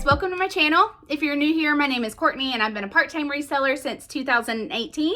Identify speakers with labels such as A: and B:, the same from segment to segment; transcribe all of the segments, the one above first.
A: welcome to my channel. If you're new here, my name is Courtney and I've been a part-time reseller since 2018.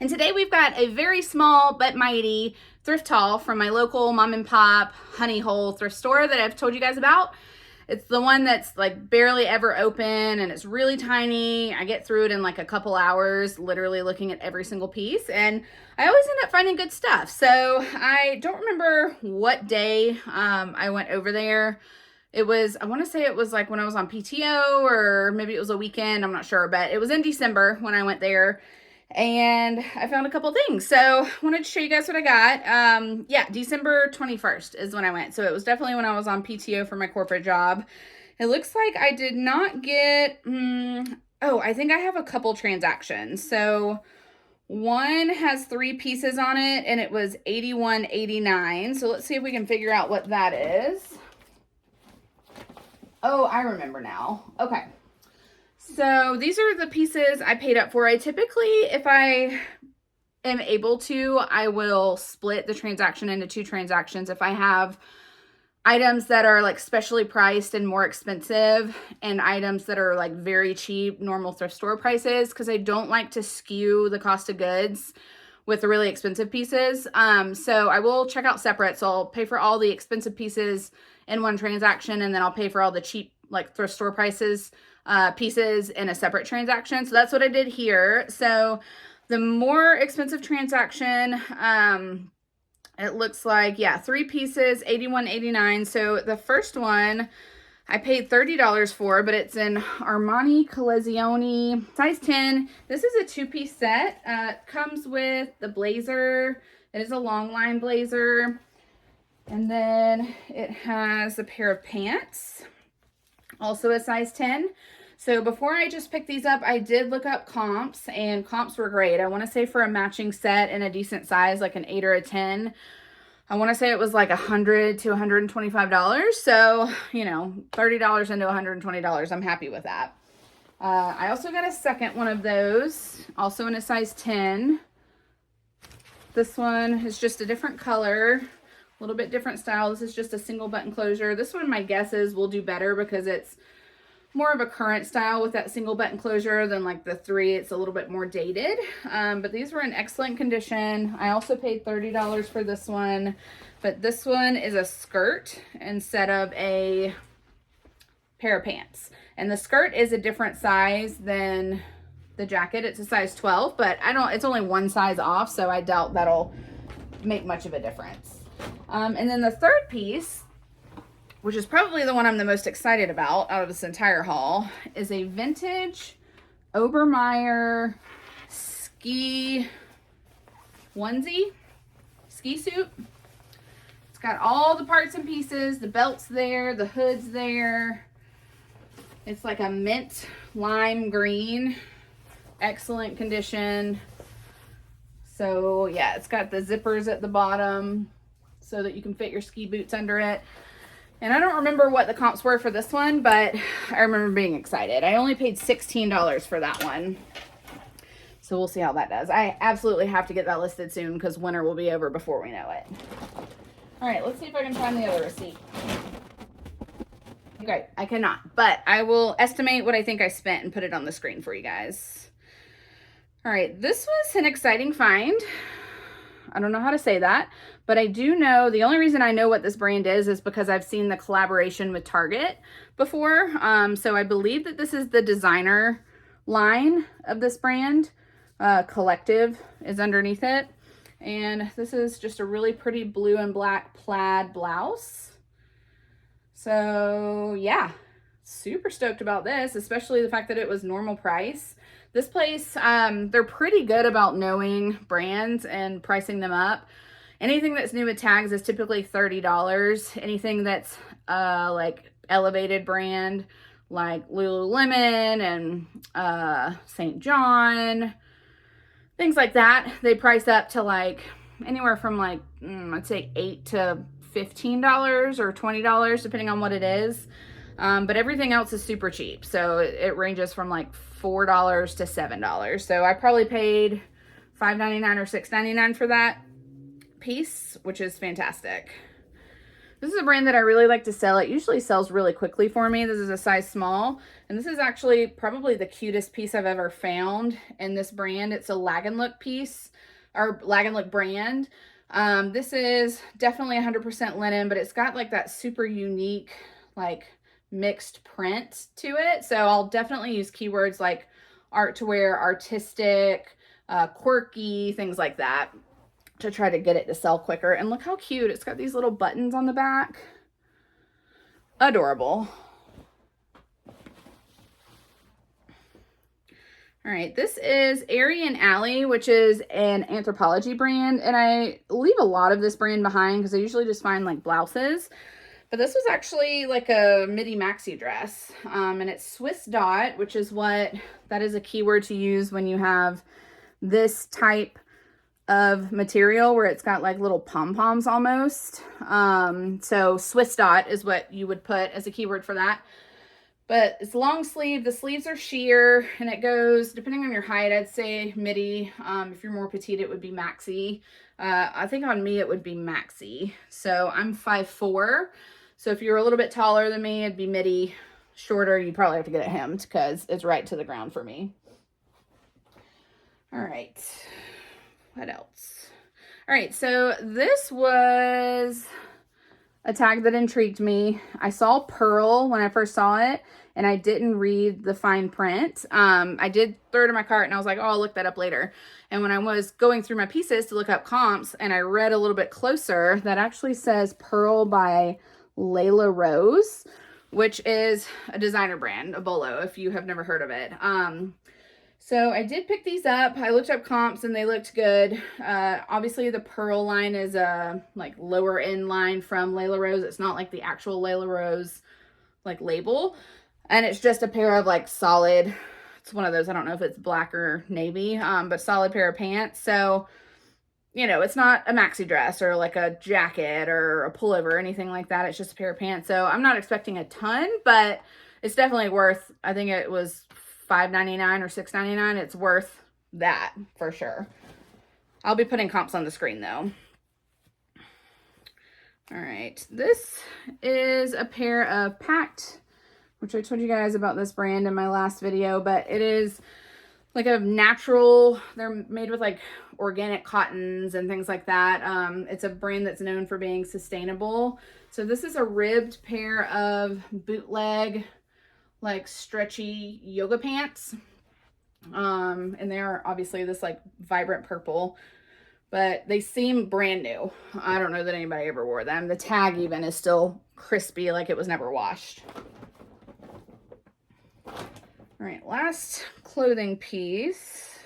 A: And today we've got a very small but mighty thrift haul from my local mom and pop honey hole thrift store that I've told you guys about. It's the one that's like barely ever open and it's really tiny. I get through it in like a couple hours, literally looking at every single piece, and I always end up finding good stuff. So I don't remember what day I went over there. It was, I want to say it was like when I was on PTO, or maybe it was a weekend, I'm not sure, but it was in December when I went there and I found a couple things. So I wanted to show you guys what I got. Yeah, December 21st is when I went. So it was definitely when I was on PTO for my corporate job. It looks like I did not get, oh, I think I have a couple transactions. So one has 3 pieces on it and it was $81.89. So let's see if we can figure out what that is. Oh, I remember now. Okay. So these are the pieces I paid up for. I typically, if I am able to, I will split the transaction into 2 transactions. If I have items that are like specially priced and more expensive and items that are like very cheap, normal thrift store prices, because I don't like to skew the cost of goods with the really expensive pieces. So I will check out separate. So I'll pay for all the expensive pieces in one transaction, and then I'll pay for all the cheap like thrift store prices pieces in a separate transaction. So that's what I did here. So the more expensive transaction, it looks like, yeah, 3 pieces, $81.89. So the first one I paid $30 for, but it's in Armani Collezione, size 10. This is a 2-piece set. It comes with the blazer. It is a long line blazer. And then it has a pair of pants, also a size 10. So before I just picked these up, I did look up comps, and comps were great. I want to say for a matching set in a decent size, like an 8 or a 10, I want to say it was like $100 to $125. So, you know, $30 into $120. I'm happy with that. I also got a second one of those, also in a size 10. This one is just a different color, a little bit different style. This is just a single button closure. This one, my guess is, will do better because it's more of a current style with that single button closure than like the 3. It's a little bit more dated, but these were in excellent condition. I also paid $30 for this one, but this one is a skirt instead of a pair of pants. And the skirt is a different size than the jacket. It's a size 12, but it's only one size off, so I doubt that'll make much of a difference. And then the third piece, which is probably the one I'm the most excited about out of this entire haul, is a vintage Obermeyer ski onesie, ski suit. It's got all the parts and pieces, the belt's there, the hood's there. It's like a mint lime green, excellent condition. So yeah, it's got the zippers at the bottom so that you can fit your ski boots under it. And I don't remember what the comps were for this one, but I remember being excited. I only paid $16 for that one. So we'll see how that does. I absolutely have to get that listed soon because winter will be over before we know it. All right, let's see if I can find the other receipt. Okay, I cannot, but I will estimate what I think I spent and put it on the screen for you guys. All right, this was an exciting find. I don't know how to say that, but I do know, the only reason I know what this brand is because I've seen the collaboration with Target before. So I believe that this is the designer line of this brand. Collective is underneath it. And this is just a really pretty blue and black plaid blouse. So yeah, super stoked about this, especially the fact that it was normal price. This place, they're pretty good about knowing brands and pricing them up. Anything that's new with tags is typically $30. Anything that's like elevated brand, like Lululemon and St. John, things like that, they price up to like anywhere from like, I'd say $8 to $15 or $20, depending on what it is. But everything else is super cheap. So it ranges from like $4 to $7. So I probably paid $5.99 or $6.99 for that piece, which is fantastic. This is a brand that I really like to sell. It usually sells really quickly for me. This is a size small, and this is actually probably the cutest piece I've ever found in this brand. It's a Lag and Look piece, or Lag and Look brand. This is definitely 100% linen, but it's got like that super unique, like mixed print to it. So I'll definitely use keywords like art to wear, artistic, quirky, things like that, to try to get it to sell quicker. And look how cute. It's got these little buttons on the back. Adorable. All right, this is Airy and Alley, which is an Anthropologie brand. And I leave a lot of this brand behind because I usually just find like blouses. But this was actually like a midi maxi dress. And it's Swiss dot, which is that is a keyword to use when you have this type of material where it's got like little pom-poms almost. So Swiss dot is what you would put as a keyword for that. But it's long sleeve. The sleeves are sheer, and it goes, depending on your height, I'd say midi. If you're more petite, it would be maxi. I think on me, it would be maxi. So I'm 5'4". So if you're a little bit taller than me, it'd be midi. Shorter, you'd probably have to get it hemmed because it's right to the ground for me. All right. What else? All right, so this was a tag that intrigued me. I saw pearl when I first saw it, and I didn't read the fine print. I did throw it in my cart, and I was like, oh, I'll look that up later. And when I was going through my pieces to look up comps, and I read a little bit closer, that actually says Pearl by Layla Rose, which is a designer brand, a bolo, if you have never heard of it. So I did pick these up. I looked up comps and they looked good. Obviously the pearl line is a like lower end line from Layla Rose. It's not like the actual Layla Rose like label. And it's just a pair of like solid, it's one of those, I don't know if it's black or navy, but solid pair of pants. So, you know, it's not a maxi dress or like a jacket or a pullover or anything like that. It's just a pair of pants. So I'm not expecting a ton, but it's definitely worth, I think it was $5.99 or $6.99. It's worth that for sure. I'll be putting comps on the screen though. All right, this is a pair of Pact, which I told you guys about this brand in my last video, but it is like a natural, they're made with like organic cottons and things like that. It's a brand that's known for being sustainable. So this is a ribbed pair of bootleg, like stretchy yoga pants. And they're obviously this like vibrant purple, but they seem brand new. I don't know that anybody ever wore them. The tag even is still crispy, like it was never washed. All right, last clothing piece.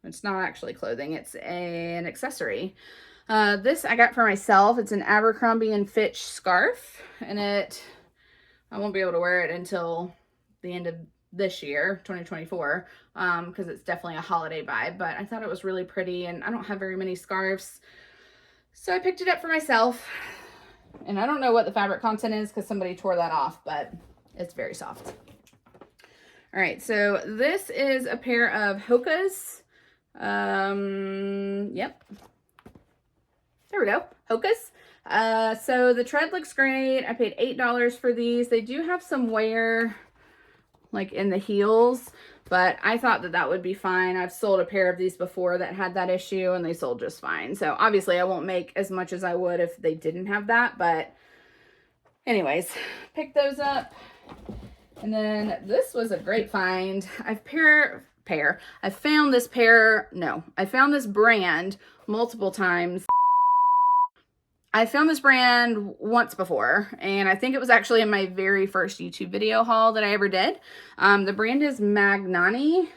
A: It's not actually clothing, it's an accessory. This I got for myself. It's an Abercrombie & Fitch scarf, and I won't be able to wear it until the end of this year, 2024, because it's definitely a holiday vibe, but I thought it was really pretty, and I don't have very many scarves, so I picked it up for myself. And I don't know what the fabric content is because somebody tore that off, but it's very soft. All right, so this is a pair of Hoka's. Yep. There we go, Hoka's. So the tread looks great. I paid $8 for these. They do have some wear like in the heels, but I thought that that would be fine. I've sold a pair of these before that had that issue and they sold just fine. So obviously I won't make as much as I would if they didn't have that, but anyways, picked those up. And then this was a great find. I found this brand multiple times. I found this brand once before, and I think it was actually in my very first YouTube video haul that I ever did. The brand is Magnani,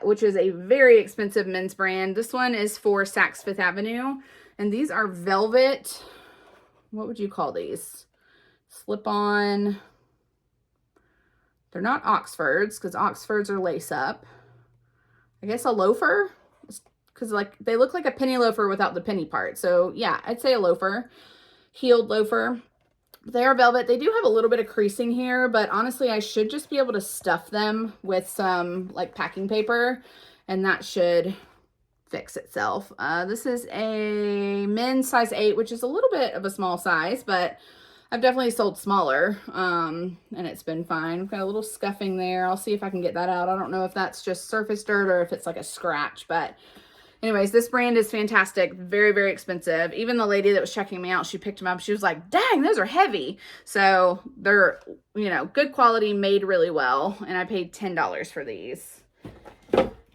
A: which is a very expensive men's brand. This one is for Saks Fifth Avenue, and these are velvet, what would you call these? Slip-on. They're not Oxfords, because Oxfords are lace up. I guess a loafer, because like they look like a penny loafer without the penny part. So yeah, I'd say a loafer, heeled loafer. They are velvet. They do have a little bit of creasing here, but honestly, I should just be able to stuff them with some like packing paper, and that should fix itself. This is a men's size 8, which is a little bit of a small size, but I've definitely sold smaller, and it's been fine. I've got a little scuffing there. I'll see if I can get that out. I don't know if that's just surface dirt or if it's like a scratch, but anyways, this brand is fantastic. Very, very expensive. Even the lady that was checking me out, she picked them up. She was like, dang, those are heavy. So they're, you know, good quality, made really well. And I paid $10 for these.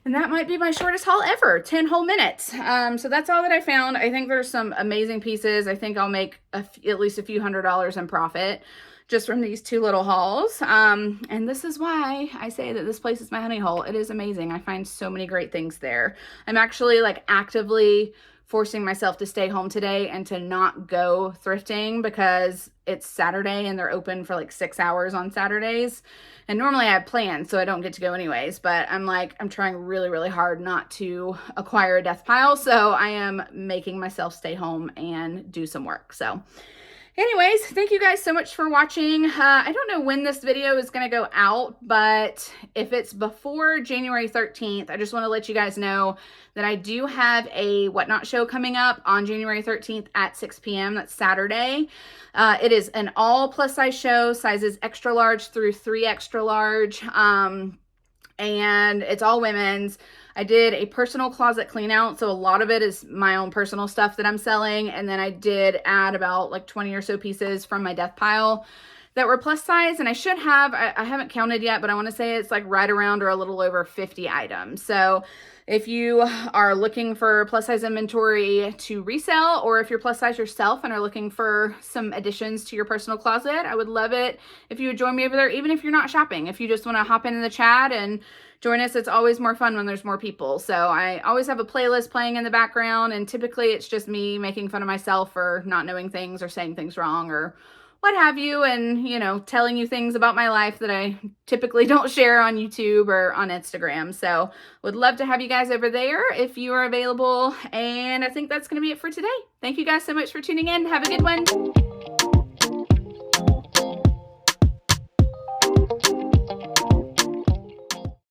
A: And that might be my shortest haul ever, 10 whole minutes. So that's all that I found. I think there's some amazing pieces. I think I'll make at least a few $100s in profit just from these 2 little hauls. And this is why I say that this place is my honey hole. It is amazing. I find so many great things there. I'm actually like actively forcing myself to stay home today and to not go thrifting because it's Saturday and they're open for like 6 hours on Saturdays. And normally I have plans, so I don't get to go anyways, but I'm trying really, really hard not to acquire a death pile. So I am making myself stay home and do some work. So anyways, thank you guys so much for watching. I don't know when this video is going to go out, but if it's before January 13th, I just want to let you guys know that I do have a Whatnot show coming up on January 13th at 6 p.m. That's Saturday. It is an all plus size show, sizes extra large through 3 extra large. And it's all women's. I did a personal closet clean out, so a lot of it is my own personal stuff that I'm selling, and then I did add about like 20 or so pieces from my death pile that were plus size, and I should have, I haven't counted yet, but I want to say it's like right around or a little over 50 items. So if you are looking for plus size inventory to resell, or if you're plus size yourself and are looking for some additions to your personal closet, I would love it if you would join me over there, even if you're not shopping. If you just want to hop in the chat and join us, it's always more fun when there's more people. So I always have a playlist playing in the background, and typically it's just me making fun of myself for not knowing things or saying things wrong or what have you, and, you know, telling you things about my life that I typically don't share on YouTube or on Instagram. So would love to have you guys over there if you are available. And I think that's going to be it for today. Thank you guys so much for tuning in. Have a good one.